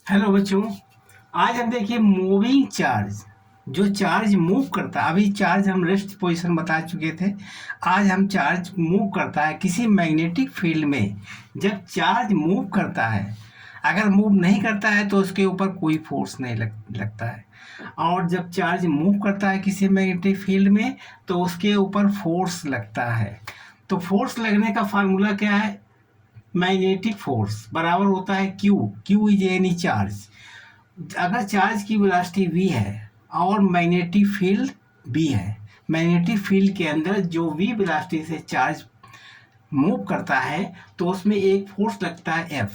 Hello बच्चों, आज हम देखिए मूविंग चार्ज। जो चार्ज मूव करता है, अभी चार्ज हम रेस्ट पोजीशन बता चुके थे। आज हम चार्ज मूव करता है किसी मैग्नेटिक फील्ड में। जब चार्ज मूव करता है, अगर मूव नहीं करता है तो उसके ऊपर कोई फोर्स नहीं लगता है। और जब चार्ज मूव करता है किसी मैग्नेटिक फील्ड में तो उसके ऊपर फोर्स लगता है। तो फोर्स लगने का फार्मूला क्या है? मैग्नेटिक फोर्स बराबर होता है Q. Q is any charge. अगर चार्ज की वेलोसिटी v है और मैग्नेटिक फील्ड b है, मैग्नेटिक फील्ड के अंदर जो v वेलोसिटी से चार्ज मूव करता है तो उसमें एक फोर्स लगता है F।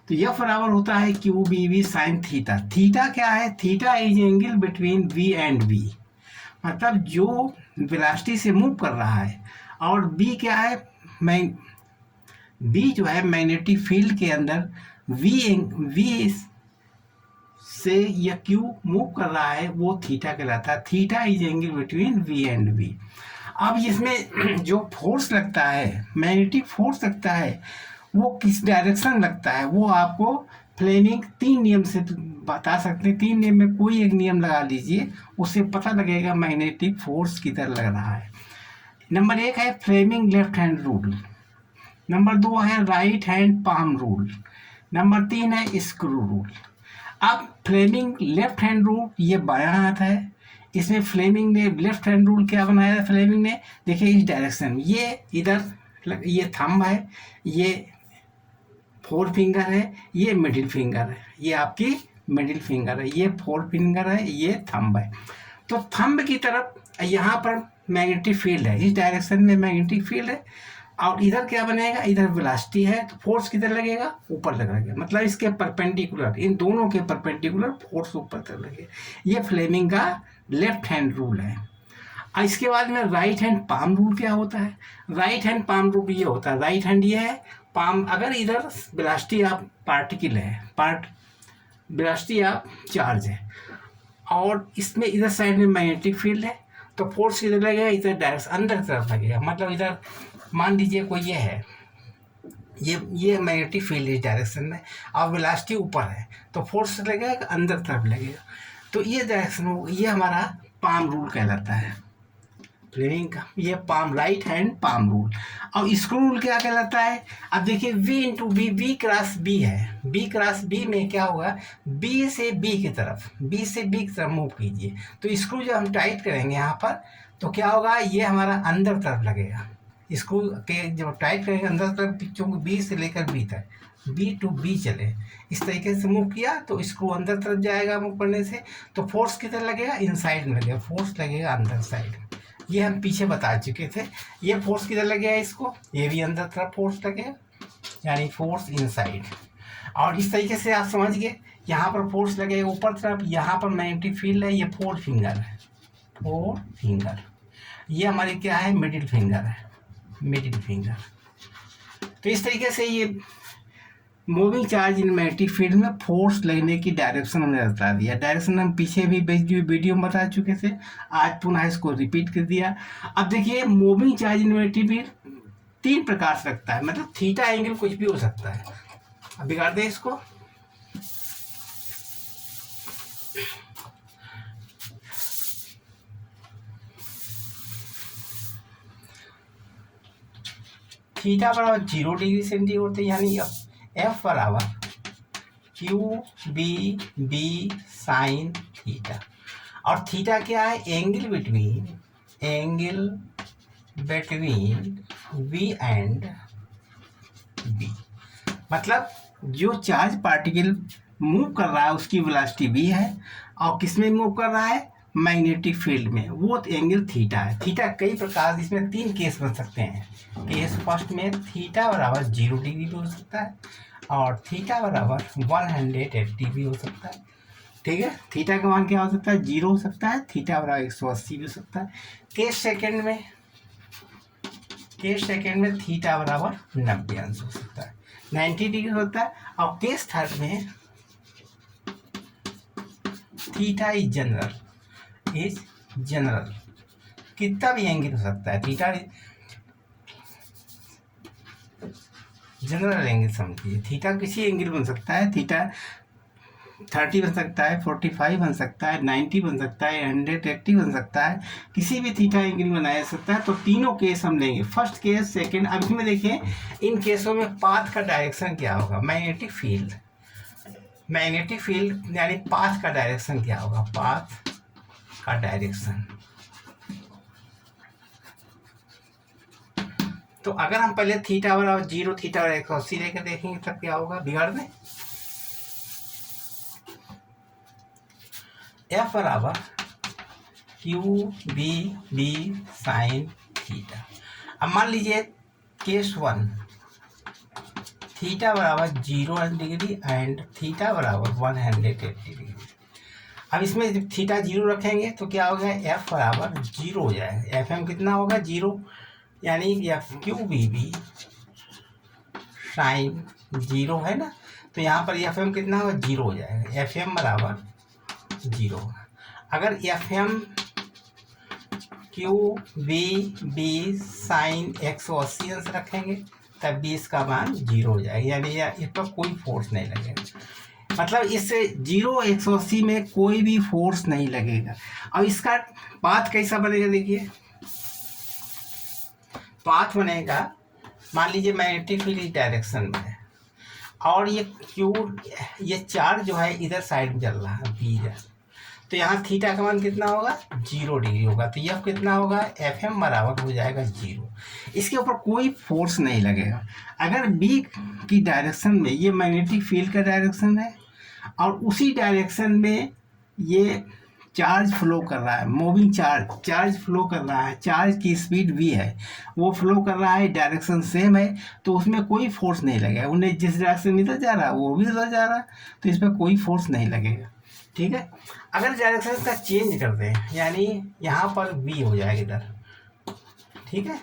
तो F बराबर होता है Q B V sine theta. Theta क्या है? Theta is angle between v and v। मतलब जो वेलोसिटी से मूव कर रहा है, और b क्या है? b जो है मैग्नेटिक फील्ड के अंदर v से यह क्यू मूव कर रहा है, वो थीटा कहलाता है। Theta is angle between v and v। अब इसमें जो फोर्स लगता है, मैग्नेटिक फोर्स लगता है, वो किस डायरेक्शन लगता है वो आपको फ्लेमिंग 3 नियम से बता सकते हैं। 3 नियम में कोई एक नियम लगा लीजिए, उससे पता लगेगा मैग्नेटिक फोर्स किधर लग रहा है। नंबर 1 है Fleming left hand rule. Number 2 है right hand palm rule. Number 3 है स्क्रू रूल। अब फ्लेमिंग लेफ्ट हैंड रूल ये बायां हाथ है। इसमें फ्लेमिंग ने लेफ्ट हैंड रूल क्या बनाया था? फ्लेमिंग ने, देखिए इस डायरेक्शन, ये इधर ये थंब है, ये 4 फिंगर है, ये मिडिल फिंगर है, ये आपकी मिडिल फिंगर है, ये 4 फिंगर है, ये थंब है। तो थंब की तरफ यहाँ पर मैग्नेटिक फील्ड है, इस डायरेक्शन में मैग्नेटिक फील्ड है। और इधर क्या बनेगा? इधर वेलोसिटी है, तो फोर्स किधर लगेगा? ऊपर लगेगा। मतलब इसके परपेंडिकुलर, इन दोनों के परपेंडिकुलर फोर्स ऊपर तक लगेगा। ये फ्लेमिंग का लेफ्ट हैंड रूल है। और इसके बाद में राइट हैंड पाम रूल क्या होता है? राइट हैंड पाम रूल ये होता है, राइट हैंड ये है, पाम अगर इधर वेलोसिटी ऑफ पार्टिकल है, वेलोसिटी ऑफ चार्ज है, और इसमें इधर साइड में मैग्नेटिक फील्ड है, तो फोर्स किधर लगेगा? इधर डायरेक्शन अंदर तरफ लगेगा। मतलब इधर मान लीजिए कोई ये है, ये मैग्नेटिक फील्ड इस डायरेक्शन में, और वेलोसिटी ऊपर है, तो फोर्स लगेगा अंदर तरफ लगेगा। तो ये डायरेक्शन, ये हमारा पाम रूल कहलाता है, फ्लेमिंग का ये palm, right hand palm rule. और स्क्रू रूल क्या कहलाता है? अब देखिए v into B, B cross B है, बी क्रॉस बी में क्या होगा? बी से बी की तरफ, बी से बी की तरफ मूव कीजिए, तो स्क्रू जब हम टाइट करेंगे यहाँ पर, तो क्या होगा? ये हमारा अंदर तरफ लगेगा। स्क्रू के जब टाइट करेंगे अंदर तरफ, चूँकि बी से लेकर बी तक, बी टू बी चले, इस तरीके से मूव किया तो स्क्रू अंदर तरफ जाएगा मूव करने से, तो फोर्स किधर लगेगा? इनसाइड में लगेगा, फोर्स लगेगा अंदर साइड। ये हम पीछे बता चुके थे। ये फोर्स किधर लगेगा? इसको, ये भी अंदर तरफ फोर्स लगेगा, यानी फोर्स इनसाइड। और इस तरीके से आप समझ गए, यहाँ पर फोर्स लगेगा ऊपर तरफ, यहाँ पर मैग्नेटिक फील्ड है, ये 4 फिंगर है, 4 फिंगर, ये हमारी क्या है? मिडिल फिंगर है, मिडिल फिंगर। तो इस तरीके से ये moving charge in magnetic field में फोर्स लगने की डायरेक्शन हमने बता दिया। डायरेक्शन हम पीछे भी वीडियो में बता चुके थे, आज पुनः इसको रिपीट कर दिया। अब देखिए moving charge in magnetic field 3 प्रकार से लगता है, मतलब थीटा एंगल कुछ भी हो सकता है। अब बिगाड़ दें इसको, थीटा बराबर 0 डिग्री सेंटीग्रेड होते, यानी एफ बराबर Q B B sine theta. और थीटा क्या है? Angle between V and B. मतलब जो चार्ज पार्टिकल मूव कर रहा है उसकी वेलोसिटी v है, और किस में मूव कर रहा है? मैग्नेटिक फील्ड में, वो एंगल थीटा है। थीटा कई प्रकार, इसमें 3 केस बन सकते हैं। केस फर्स्ट में थीटा बराबर 0 डिग्री भी हो सकता है, और थीटा बराबर 180 भी हो सकता है। ठीक है, थीटा का मान क्या हो सकता है? 0 हो सकता है, थीटा बराबर 180 भी हो सकता है। केस सेकेंड में थीटा बराबर 90 अंश हो सकता है, 90 डिग्री होता है। और केस थर्ड में थीटा इज जनरल, कितना भी एंगल हो सकता है। थीटा जनरल एंगल समझिए, थीटा किसी एंगल बन सकता है। थीटा 30 बन सकता है, 45 बन सकता है, 90 बन सकता है, 180 बन सकता है, किसी भी थीटा एंगल बनाया जा सकता है। तो तीनों केस हम लेंगे, फर्स्ट केस, सेकंड। अब इसमें देखिए इन केसों में पाथ का डायरेक्शन क्या होगा, मैग्नेटिक फील्ड, मैग्नेटिक फील्ड यानी पाथ का डायरेक्शन क्या होगा, पाथ का डायरेक्शन। तो अगर हम पहले थीटा बराबर 0, थीटा बराबर 180 लेकर देखेंगे तब क्या होगा, बिगाड़ दें। एफ बराबर Q B B sine theta. अब मान लीजिए केस 1, थीटा बराबर 0 डिग्री एंड थीटा बराबर 180 डिग्री। अब इसमें जब थीटा 0 रखेंगे तो क्या होगा, एफ बराबर 0 हो जाएगा। एफ एम कितना होगा, 0, यानी F Q B B sine 0 है ना, तो यहाँ पर एफ एम कितना होगा, 0 हो जाएगा। एफ एम बराबर 0। अगर F M Q B B sine 180 अंश रखेंगे तब भी इसका मान 0 हो जाएगा, यानी इस पर कोई फोर्स नहीं लगेगा। मतलब इससे 0 180 में कोई भी फोर्स नहीं लगेगा। अब इसका पाथ कैसा बनेगा, देखिए पाथ बनेगा, मान लीजिए मैग्नेटिक फील्ड इस डायरेक्शन में है और ये चार्ज जो है इधर साइड में चल रहा है बी इधर, तो यहाँ थीटा का मान कितना होगा, 0 डिग्री होगा। तो यह कितना होगा, एफ एम बराबर हो जाएगा 0। इसके ऊपर कोई फोर्स नहीं लगेगा। अगर बी की डायरेक्शन में ये मैग्नेटिक फील्ड का डायरेक्शन है और उसी डायरेक्शन में ये चार्ज फ्लो कर रहा है, मूविंग चार्ज फ्लो कर रहा है, चार्ज की स्पीड v है, वो फ्लो कर रहा है, डायरेक्शन सेम है, तो उसमें कोई फोर्स नहीं लगेगा। उन्हें जिस डायरेक्शन में इधर जा रहा है वो भी उधर जा रहा है, तो इसमें कोई फोर्स नहीं लगेगा। ठीक है। अगर डायरेक्शन का चेंज कर दें, यानी यहाँ पर v हो जाएगा इधर, ठीक है,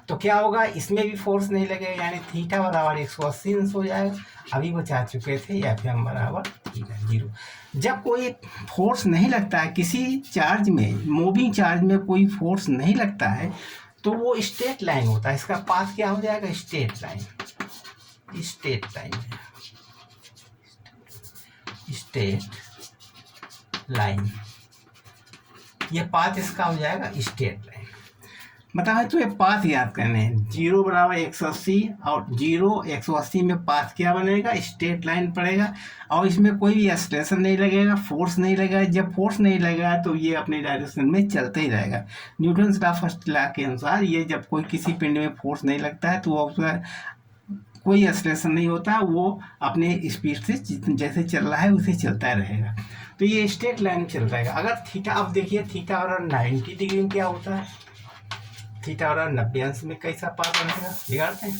तो क्या होगा, इसमें भी फोर्स नहीं लगेगा, यानी थीटा बराबर 180 अंश हो जाएगा। अभी बचा चुके थे एफ एम बराबर थीटा 0। जब कोई फोर्स नहीं लगता है किसी चार्ज में, मूविंग चार्ज में कोई फोर्स नहीं लगता है, तो वो स्ट्रेट लाइन होता है। इसका पाथ क्या हो जाएगा, straight line, straight line, straight line, ये पाथ इसका हो जाएगा स्ट्रेट लाइन। मतलब है तो ये पाथ याद करने हैं, 0 बराबर 180 और 0 180 में पाथ क्या बनेगा, स्ट्रेट लाइन पड़ेगा और इसमें कोई भी एक्सलेशन नहीं लगेगा, फोर्स नहीं लगेगा। जब फोर्स नहीं लगेगा तो ये अपने डायरेक्शन में चलते ही रहेगा। न्यूटन का फर्स्ट लॉ के अनुसार ये जब कोई किसी पिंड में फोर्स नहीं लगता है तो वो कोई एक्सलेशन नहीं होता, वो अपने स्पीड से जैसे चल रहा है उसे चलता रहेगा। तो ये स्ट्रेट लाइन चल रहेगा। अगर थीटा, अब देखिए थीटा और 90 डिग्री में क्या होता है, थीटा और 90 अंश में कैसा पाथ बनेगा, बिगाड़ते हैं।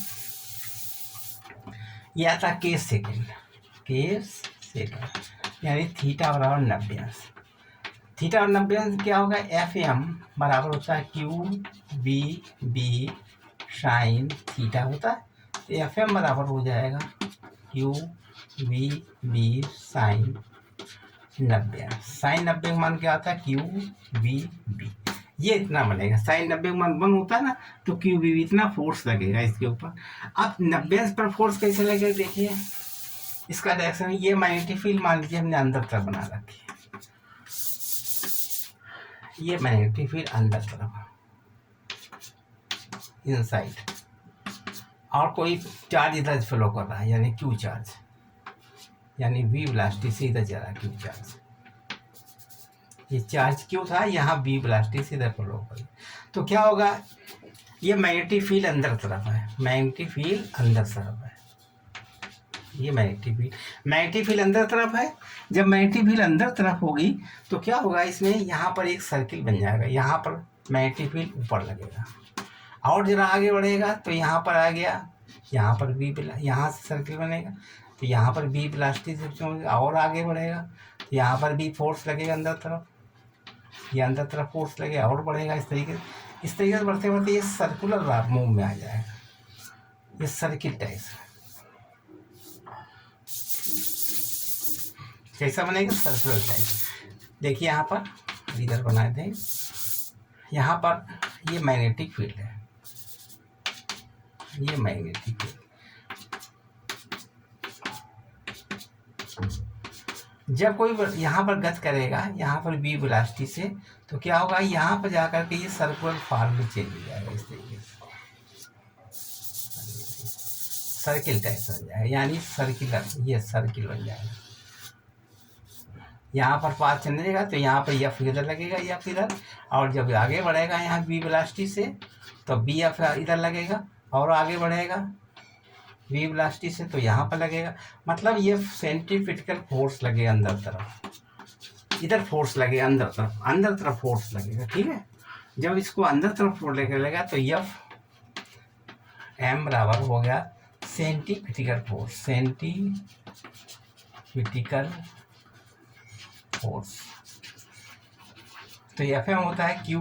यह आता केस सेकेंड, यानी थीटा बराबर 90 अंश। थीटा और 90 अंश क्या होगा, एफ एम बराबर होता है Q B B sine theta होता है, तो एफ एम बराबर हो जाएगा क्यू बी बी साइन 90 अंश। साइन 90 का मान क्या आता है, क्यू बी बी, ये इतना बनेगा। साइन 90 मान 1 होता है ना, तो क्यू बी इतना फोर्स लगेगा इसके ऊपर। अब 90 अंश पर फोर्स कैसे लगेगा, देखिए इसका डायरेक्शन, ये मैग्नेटिक फील्ड मान लीजिए हमने अंदर तरफ बना रखी है, ये मैग्नेटिक फील्ड अंदर तरफ इनसाइड, और कोई चार्ज इधर फ्लो कर रहा है, यानी क्यू चार्ज, यानी वी वेलोसिटी से इधर जा रहा है क्यू चार्ज। ये चार्ज क्यों था, यहाँ बी वेलोसिटी से इधर फ्लो कर, तो क्या होगा, ये मैग्नेटिक फील्ड अंदर तरफ है, मैग्नेटिक फील्ड अंदर तरफ है, ये मैग्नेटिक फील्ड अंदर तरफ है। जब मैग्नेटिक फील्ड अंदर तरफ होगी तो क्या होगा, इसमें यहाँ पर एक सर्किल बन जाएगा, यहाँ पर मैग्नेटिक फील्ड ऊपर लगेगा और जरा आगे बढ़ेगा तो यहाँ पर आ गया, यहाँ पर बी, यहाँ से सर्किल बनेगा तो यहाँ पर बी वेलोसिटी से और आगे बढ़ेगा, तो यहाँ पर भी फोर्स लगेगा अंदर तरफ, ये अंदर तरफ फोर्स लगेगा और बढ़ेगा। इस तरीके से बढ़ते बढ़ते ये सर्कुलर मूव में आ जाएगा, ये सर्किल टाइप। कैसा बनेगा, सर्कुलर टाइप। देखिए यहाँ पर इधर बनाए थे, यहाँ पर ये मैग्नेटिक फील्ड है, ये मैग्नेटिक फील्ड, जब कोई यहाँ पर गति करेगा यहाँ पर v वेलोसिटी से, तो क्या होगा, यहाँ पर जाकर के ये सर्कुलर फॉर्म में चेंज हो जाएगा इस तरीके से, सर्किल टाइप बन जाएगा, यानी सर्किलर, ये सर्किल बन जाएगा। यहाँ पर पाथ चलेगा तो यहाँ पर एफ इधर लगेगा, एफ इधर, और जब आगे बढ़ेगा यहाँ v वेलोसिटी से तो बी एफ इधर लगेगा, और आगे बढ़ेगा v वेलोसिटी से तो यहाँ पर लगेगा। मतलब ये सेंट्रीफ्यूगल फोर्स लगे अंदर तरफ, इधर फोर्स लगे अंदर तरफ फोर्स लगेगा, ठीक है। जब इसको अंदर तरफ फोर्स लगेगा तो एफ एम बराबर हो गया सेंट्रीफ्यूगल फोर्स, सेंट्रीफ्यूगल फोर्स। तो एफ एम होता है क्यू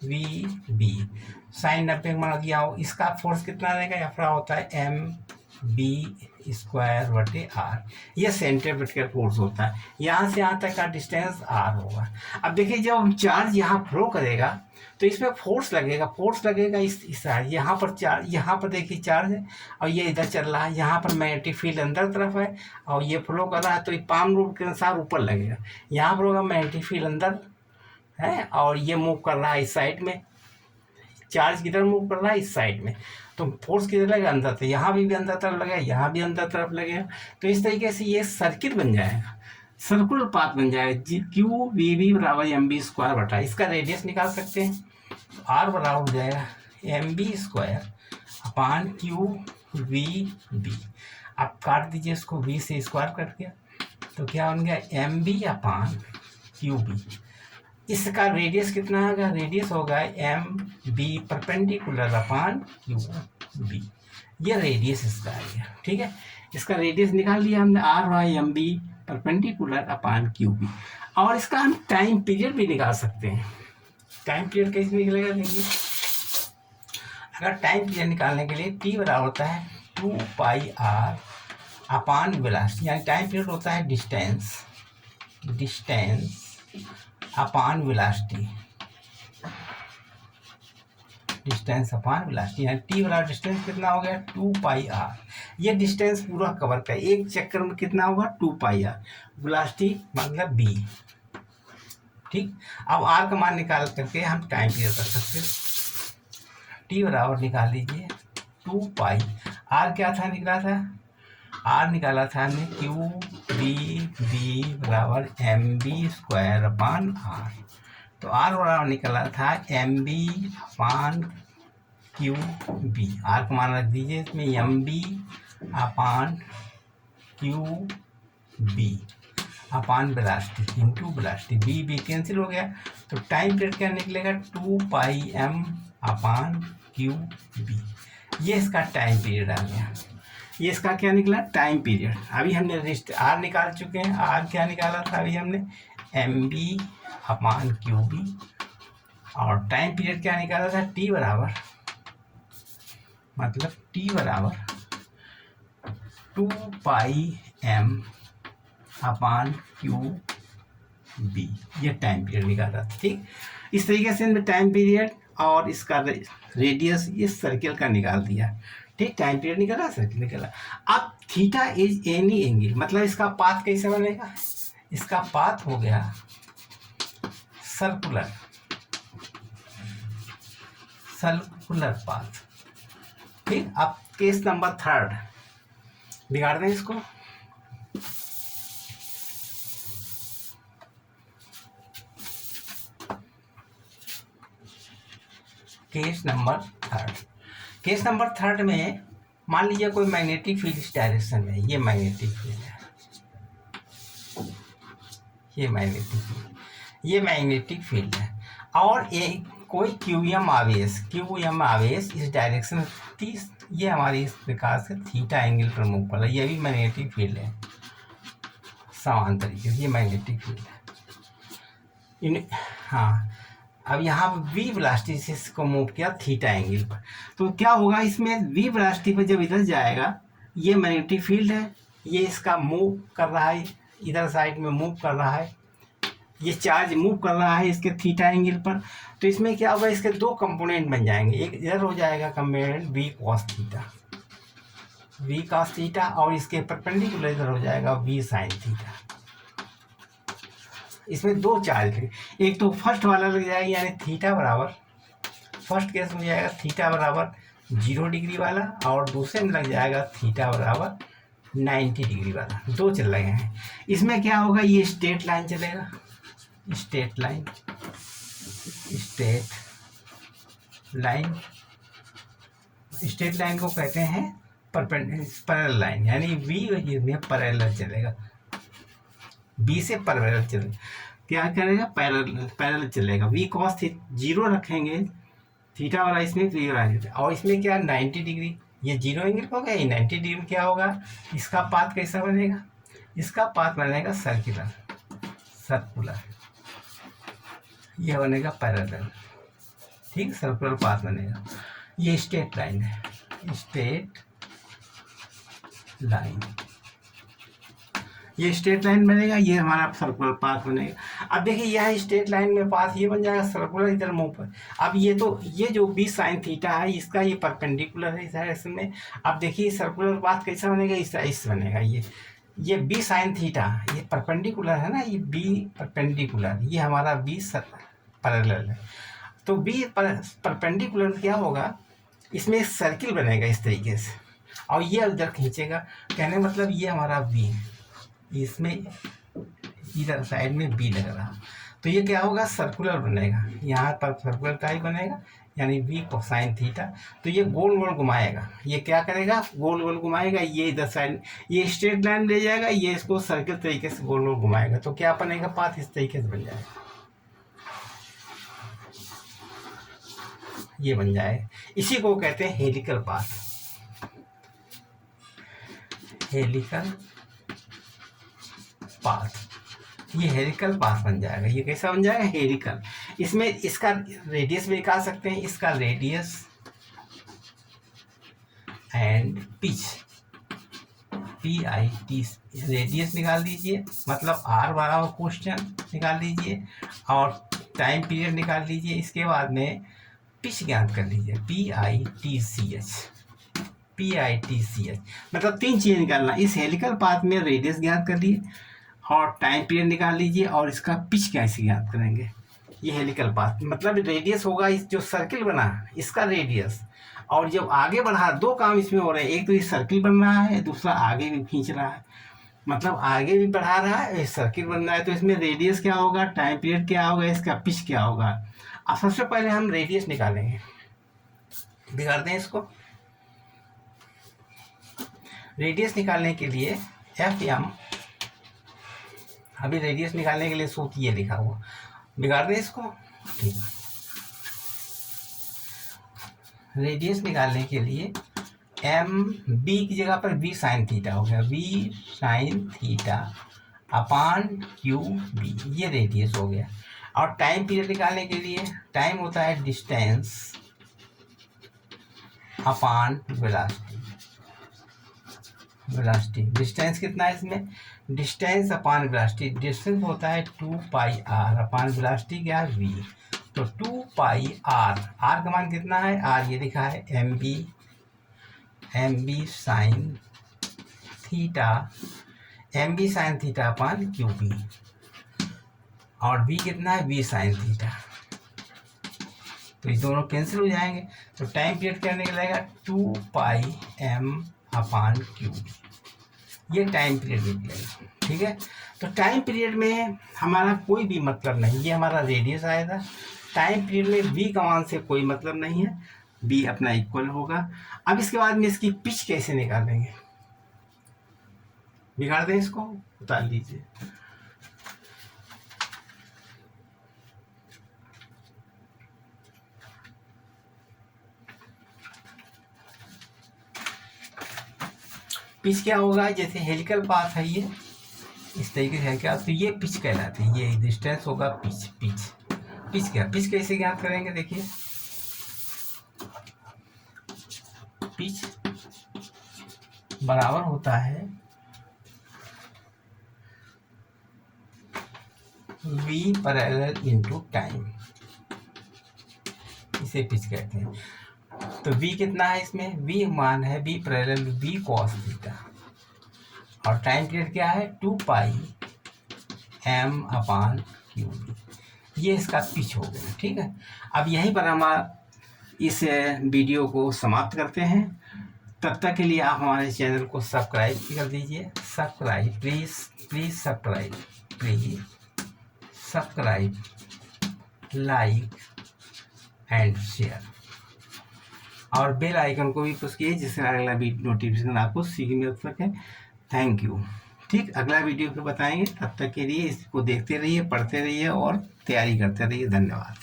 वी बी, साइन 90 बना दिया हो, इसका फोर्स कितना रहेगा, एफ होता है एम बी स्क्वायर बटे आर, ये सेंट्रीफ्यूगल फोर्स होता है। यहाँ से यहाँ तक का डिस्टेंस आर होगा। अब देखिए जब हम चार्ज यहाँ फ्लो करेगा तो इसमें फोर्स लगेगा इस यहाँ पर चार्ज, यहाँ पर देखिए चार्ज है और ये इधर चल रहा है, यहाँ पर मैग्नेटिक फील्ड अंदर तरफ है और ये फ्लो कर रहा है, तो पाम रूल के अनुसार ऊपर लगेगा। यहाँ पर होगा मैग्नेटिक फील्ड अंदर है और ये मूव कर रहा है इस साइड में, चार्ज किधर मूव कर रहा है, इस साइड में, तो फोर्स किधर लगेगा, अंदर। तो यहाँ भी अंदर तरफ लगेगा, यहाँ भी अंदर तरफ लगेगा। तो इस तरीके से ये सर्किट बन जाएगा, सर्कुलर पाथ बन जाएगा। क्यू वी बी बराबर एम बी स्क्वायर बटा, इसका रेडियस निकाल सकते हैं, आर बराबर हो जाएगा M B square upon Q V B. आप काट दीजिए इसको, वी से स्क्वायर कट गया तो क्या बन गया, M B upon Q B. इसका रेडियस कितना होगा, रेडियस होगा M B perpendicular upon Q B, ये रेडियस इसका आ गया, ठीक है। इसका रेडियस निकाल लिया हमने, R Y M B perpendicular upon Q B. और इसका हम टाइम पीरियड भी निकाल सकते हैं। टाइम पीरियड कैसे निकलेगा, देखिए अगर टाइम पीरियड निकालने के लिए टी बराबर होता है 2 पाई आर अपान वेलोसिटी, यानी टाइम पीरियड होता है डिस्टेंस अपान वेलोसिटी, डिस्टेंस अपान वेलोसिटी, यानी टी वाला डिस्टेंस कितना हो गया 2 पाई आर। ये डिस्टेंस पूरा कवर कर एक चक्कर में कितना होगा 2 पाई आर, वेलोसिटी मतलब बी, ठीक। अब आर का मान निकाल करके हम टाइम पीरियड कर सकते हैं। टी बराबर निकाल लीजिए 2 पाई, आर क्या था निकला था, आर निकाला था हमने क्यू बी बराबर M B square upon R. तो आर बराबर निकला था M B upon Q B, R का मान रख दीजिए इसमें M B upon Q B upon velocity into velocity, B cancel हो गया। तो टाइम पीरियड क्या निकलेगा 2 pi M upon Q B, ये इसका टाइम पीरियड आ गया। ये इसका क्या निकला, टाइम पीरियड। अभी हमने आर निकाल चुके हैं, आर क्या निकाला था अभी हमने, M B upon Q B, और टाइम पीरियड क्या निकाला था, टी बराबर, मतलब टी बराबर 2 pi M upon Q B, ये टाइम पीरियड निकाला था, ठीक। इस तरीके से हमने टाइम पीरियड और इसका रेडियस इस सर्किल का निकाल दिया, ठीक। टाइम पीरियड निकाला, सर्किल निकाला। अब थीटा इज एनी एंगल, मतलब इसका पाथ कैसे बनेगा, इसका पाथ हो गया सर्कुलर पाथ, ठीक। अब केस नंबर 3 बिगाड़ दें इसको, केस नंबर 3 में मान लीजिए कोई मैग्नेटिक फील्ड इस डायरेक्शन में, ये मैग्नेटिक फील्ड है, ये मैग्नेटिक फील्ड है, और एक कोई क्यूएम आवेश इस डायरेक्शन, ये हमारी इस प्रकार से थीटा एंगल पर मूव कर रहा है, ये भी मैग्नेटिक फील्ड है, समान तरीके से ये मैग्नेटिक फील्ड है। हाँ, अब यहाँ वी वेलोसिटी से इसको मूव किया थीटा एंगल पर, तो क्या होगा इसमें, वी वेलोसिटी पर जब इधर जाएगा, ये मैग्नेटिक फील्ड है, ये इसका मूव कर रहा है, इधर साइड में मूव कर रहा है, ये चार्ज मूव कर रहा है इसके थीटा एंगल पर। तो इसमें क्या होगा, इसके 2 कंपोनेंट बन जाएंगे, एक इधर हो जाएगा कंपोनेंट वी कॉस थीटा, और इसके परपेंडिकुलर इधर हो जाएगा वी साइन थीटा, इसमें दो चार्ज लगे, एक तो फर्स्ट वाला लग जाएगा यानी थीटा बराबर, फर्स्ट केस में जाएगा थीटा बराबर 0 डिग्री वाला, और दूसरे में लग जाएगा थीटा बराबर 90 डिग्री वाला, दो चल रहे हैं। इसमें क्या होगा, ये स्ट्रेट लाइन चलेगा, straight line, straight line, straight line को कहते हैं पैरेलल लाइन, यानी v में पैरेलल चलेगा, b से पैरेलल चलेगा, क्या करेगा, पैरेलल चलेगा। v cos 0 रखेंगे, थीटा वाला इसमें 0 और इसमें क्या 90 डिग्री, ये 0 एंगल होगा, ये 90 डिग्री में क्या होगा, इसका पाथ कैसा बनेगा, इसका पाथ बनेगा सर्कुलर, सर्कुलर, यह बनेगा पैरेलल, ठीक, सर्कुलर पाथ बनेगा। ये स्ट्रेट लाइन है, स्ट्रेट लाइन, ये स्ट्रेट लाइन बनेगा, ये हमारा सर्कुलर पाथ बनेगा। अब देखिए यह स्ट्रेट लाइन में पाथ ये बन जाएगा सर्कुलर, इधर मुंह पर। अब ये तो ये जो b sin थीटा है इसका ये परपेंडिकुलर है इस डायरेक्शन में। अब देखिए सर्कुलर पाथ कैसा बनेगा, इस बनेगा, ये b sin थीटा ये परपेंडिकुलर है ना, ये b परपेंडिकुलर, ये हमारा b पैरेलल है। तो b परपेंडिकुलर क्या होगा, इसमें एक सर्किल बनेगा इस तरीके से, और ये उधर खींचेगा, कहने मतलब ये हमारा b, इसमें इधर साइड में b लग रहा, तो ये क्या होगा, सर्कुलर बनेगा, यहाँ पर सर्कुलर टाइप बनेगा, यानी v कोसाइन थीटा। तो ये गोल गोल घुमाएगा, ये क्या करेगा, गोल गोल घुमाएगा, ये इधर साइड ये स्ट्रेट लाइन ले जाएगा, ये इसको सर्किल तरीके से गोल गोल घुमाएगा, तो क्या बनेगा, पाथ इस तरीके से बन जाएगा, ये बन जाएगा। इसी को कहते हैं हेलिकल पाथ, हेलिकल पाथ, ये हेलिकल पाथ बन जाएगा। ये कैसा बन जाएगा, हेलिकल। इसमें इसका रेडियस भी निकाल सकते हैं, इसका radius and pitch, PIT, radius निकाल दीजिए, मतलब r वाला क्वेश्चन निकाल दीजिए, और टाइम पीरियड निकाल लीजिए, इसके बाद में पिच ज्ञात कर लीजिए, PITCH, मतलब तीन चीज़ें निकालना। इस हेलिकल पाथ में रेडियस ज्ञात कर लिए, और टाइम पीरियड निकाल लीजिए, और इसका पिच कैसे ज्ञात करेंगे। ये हेलिकल पाथ मतलब रेडियस होगा, इस जो सर्किल बना इसका रेडियस, और जब आगे बढ़ा, दो काम इसमें हो रहे हैं, एक तो ये सर्किल बन रहा है, दूसरा आगे भी खींच रहा है, मतलब आगे भी बढ़ा रहा है, सर्किल बन रहा है, तो इसमें रेडियस क्या होगा, टाइम पीरियड क्या होगा, इसका पिच क्या होगा। अब सबसे पहले हम रेडियस निकालेंगे, बिगाड़ते हैं इसको। रेडियस निकालने के लिए FM, अभी रेडियस निकालने के लिए सूत्र ये लिखा हुआ, बिगाड़ दें इसको, ठीक। रेडियस निकालने के लिए MB की जगह पर V sin थीटा हो गया, V sin theta upon QB, ये रेडियस हो गया। और टाइम पीरियड निकालने के लिए टाइम होता है डिस्टेंस अपान वेलोसिटी, वेलोसिटी, डिस्टेंस कितना है इसमें, डिस्टेंस अपान वेलोसिटी, डिस्टेंस होता है 2πr अपान वेलोसिटी क्या है v, तो 2πr, r का मान कितना है, r ये लिखा है mb sine theta, mb sine theta upon qb, और v कितना है, v साइन थीटा, तो ये दोनों कैंसिल हो जाएंगे, तो टाइम पीरियड क्या निकलेगा 2πm अपान क्यूब, ये टाइम पीरियड निकलेगा, ठीक है। तो टाइम पीरियड में हमारा कोई भी मतलब नहीं, ये हमारा रेडियस आएगा, टाइम पीरियड में v का मान से कोई मतलब नहीं है, b अपना इक्वल होगा। अब इसके बाद में इसकी पिच कैसे निकालेंगे, बिगाड़ दें इसको, उतार लीजिए। पिच क्या होगा, जैसे हेलिकल पाथ है ये इस तरीके से क्या, तो ये पिच कहलाती है, ये डिस्टेंस होगा पिच, पिच क्या, पिच कैसे ज्ञात करेंगे, देखिए पिच बराबर होता है v पैरेलल इनटू टाइम, इसे पिच कहते हैं। तो v कितना है इसमें, v मान है v parallel v cos theta, और टाइम पीरियड क्या है 2π m/q, ये इसका पिच हो गया। ठीक है, अब यहीं पर हम इस वीडियो को समाप्त करते हैं। तब तक के लिए आप हमारे चैनल को सब्सक्राइब कर दीजिए। Subscribe please subscribe, like and share, और बेल आइकन को भी प्रेस कीजिए जिससे अगला वीडियो नोटिफिकेशन आपको सीखने मिल सके। Thank you. ठीक, अगला वीडियो पे बताएंगे। तब तक के लिए इसको देखते रहिए, पढ़ते रहिए और तैयारी करते रहिए। धन्यवाद।